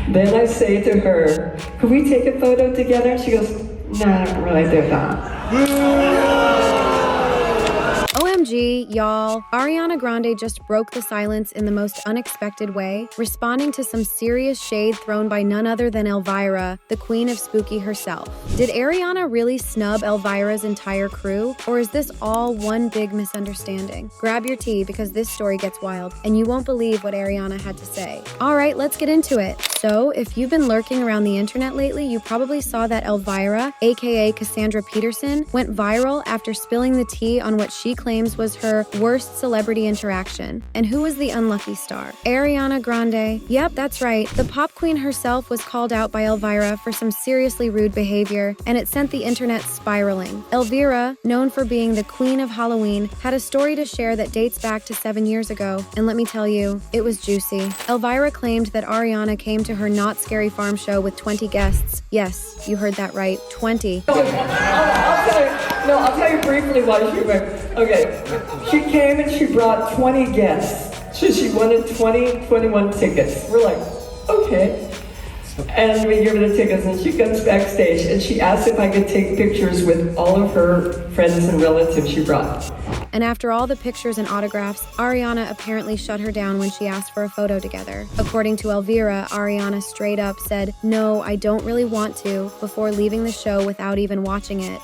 Then I say to her, could we take a photo together? And she goes, no, I don't really do that. OMG, y'all, Ariana Grande just broke the silence in the most unexpected way, responding to some serious shade thrown by none other than Elvira, the queen of spooky herself. Did Ariana really snub Elvira's entire crew, or is this all one big misunderstanding? Grab your tea because this story gets wild, and you won't believe what Ariana had to say. Alright, let's get into it. So, if you've been lurking around the internet lately, you probably saw that Elvira, aka Cassandra Peterson, went viral after spilling the tea on what she claims was her worst celebrity interaction. And who was the unlucky star? Ariana Grande. Yep, that's right. The pop queen herself was called out by Elvira for some seriously rude behavior, and it sent the internet spiraling. Elvira, known for being the queen of Halloween, had a story to share that dates back to 7 years ago, and let me tell you, it was juicy. Elvira claimed that Ariana came to her Not Scary Farm show with 20 guests. Yes, you heard that right, 20. I'll tell you briefly why she went. Okay, she came and she brought 20 guests. So she wanted 21 tickets. We're like, okay. And we give her the tickets, and she comes backstage and she asked if I could take pictures with all of her friends and relatives she brought. And after all the pictures and autographs, Ariana apparently shut her down when she asked for a photo together. According to Elvira, Ariana straight up said, "No, I don't really want to," before leaving the show without even watching it.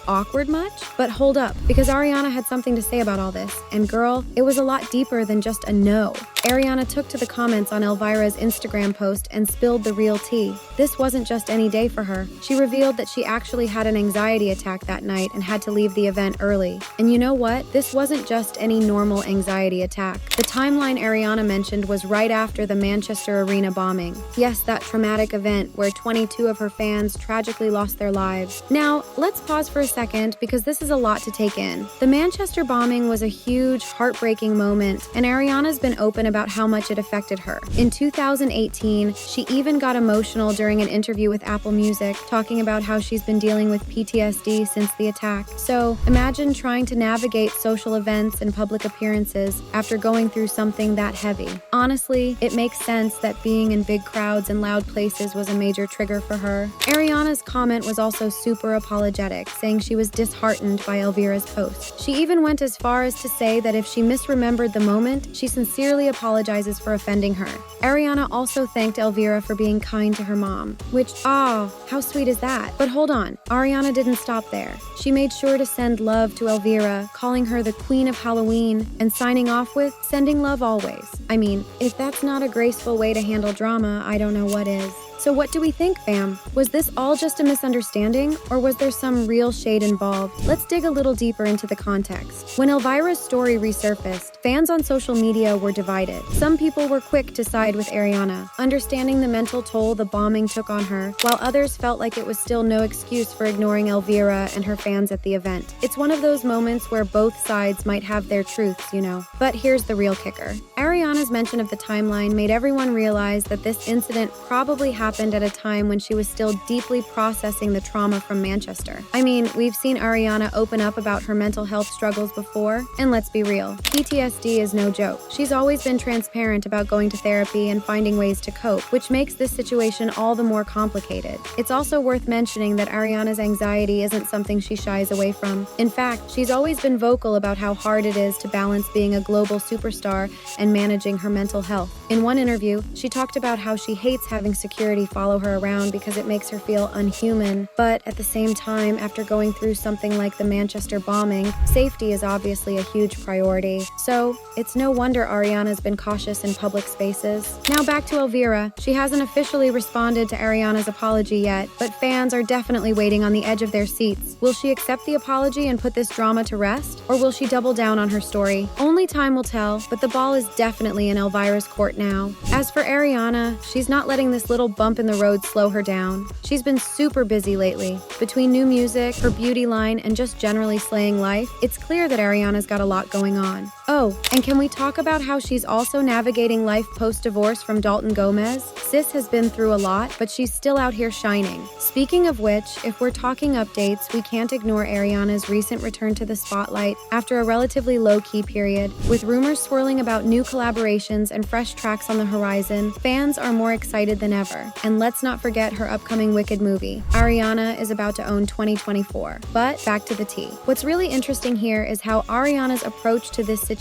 Awkward much? But hold up, because Ariana had something to say about all this. And girl, it was a lot deeper than just a no. Ariana took to the comments on Elvira's Instagram post and spilled the real tea. This wasn't just any day for her. She revealed that she actually had an anxiety attack that night and had to leave the event early. And you know what? This wasn't just any normal anxiety attack. The timeline Ariana mentioned was right after the Manchester Arena bombing. Yes, that traumatic event where 22 of her fans tragically lost their lives. Now, let's pause for a second because this is a lot to take in. The Manchester bombing was a huge, heartbreaking moment, and Ariana's been open about how much it affected her. In 2018, she even got emotional during an interview with Apple Music, talking about how she's been dealing with PTSD since the attack. So, imagine trying to navigate social events and public appearances after going through something that heavy. Honestly, it makes sense that being in big crowds and loud places was a major trigger for her. Ariana's comment was also super apologetic, saying she was disheartened by Elvira's post. She even went as far as to say that if she misremembered the moment, she sincerely apologizes for offending her. Ariana also thanked Elvira for being kind to her mom, which, how sweet is that? But hold on, Ariana didn't stop there. She made sure to send love to Elvira, calling her the queen of Halloween, and signing off with, "Sending love always." I mean, if that's not a graceful way to handle drama, I don't know what is. So what do we think, fam? Was this all just a misunderstanding, or was there some real shade involved? Let's dig a little deeper into the context. When Elvira's story resurfaced, fans on social media were divided. Some people were quick to side with Ariana, understanding the mental toll the bombing took on her, while others felt like it was still no excuse for ignoring Elvira and her fans at the event. It's one of those moments where both sides might have their truths, you know. But here's the real kicker. Ariana's mention of the timeline made everyone realize that this incident probably happened at a time when she was still deeply processing the trauma from Manchester. I mean, we've seen Ariana open up about her mental health struggles before, and let's be real, PTSD is no joke. She's always been transparent about going to therapy and finding ways to cope, which makes this situation all the more complicated. It's also worth mentioning that Ariana's anxiety isn't something she shies away from. In fact, she's always been vocal about how hard it is to balance being a global superstar and managing her mental health. In one interview, she talked about how she hates having security follow her around because it makes her feel unhuman. But at the same time, after going through something like the Manchester bombing, safety is obviously a huge priority. So it's no wonder Ariana's been cautious in public spaces. Now back to Elvira. She hasn't officially responded to Ariana's apology yet, but fans are definitely waiting on the edge of their seats. Will she accept the apology and put this drama to rest? Or will she double down on her story? Only time will tell, but the ball is definitely in Elvira's court now. As for Ariana, she's not letting this little bump in the road slow her down. She's been super busy lately. Between new music, her beauty line, and just generally slaying life, it's clear that Ariana's got a lot going on. Oh, and can we talk about how she's also navigating life post-divorce from Dalton Gomez? Sis has been through a lot, but she's still out here shining. Speaking of which, if we're talking updates, we can't ignore Ariana's recent return to the spotlight after a relatively low-key period. With rumors swirling about new collaborations and fresh tracks on the horizon, fans are more excited than ever. And let's not forget her upcoming Wicked movie. Ariana is about to own 2024. But back to the tea. What's really interesting here is how Ariana's approach to this situation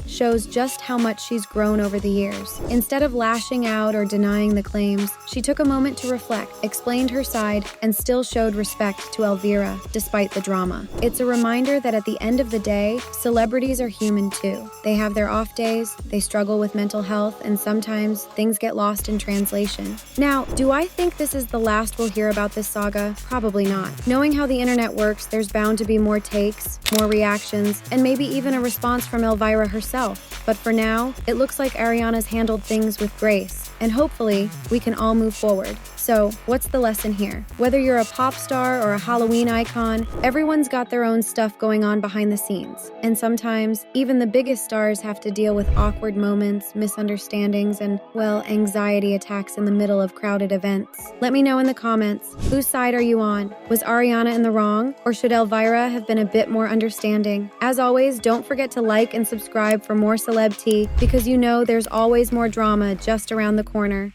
shows just how much she's grown over the years. Instead of lashing out or denying the claims, she took a moment to reflect, explained her side, and still showed respect to Elvira, despite the drama. It's a reminder that at the end of the day, celebrities are human too. They have their off days, they struggle with mental health, and sometimes things get lost in translation. Now, do I think this is the last we'll hear about this saga? Probably not. Knowing how the internet works, there's bound to be more takes, more reactions, and maybe even a response from Elvira herself. But for now, it looks like Ariana's handled things with grace, and hopefully, we can all move forward. So, what's the lesson here? Whether you're a pop star or a Halloween icon, everyone's got their own stuff going on behind the scenes. And sometimes, even the biggest stars have to deal with awkward moments, misunderstandings, and, well, anxiety attacks in the middle of crowded events. Let me know in the comments, whose side are you on? Was Ariana in the wrong? Or should Elvira have been a bit more understanding? As always, don't forget to like and subscribe for more celeb tea, because you know there's always more drama just around the corner.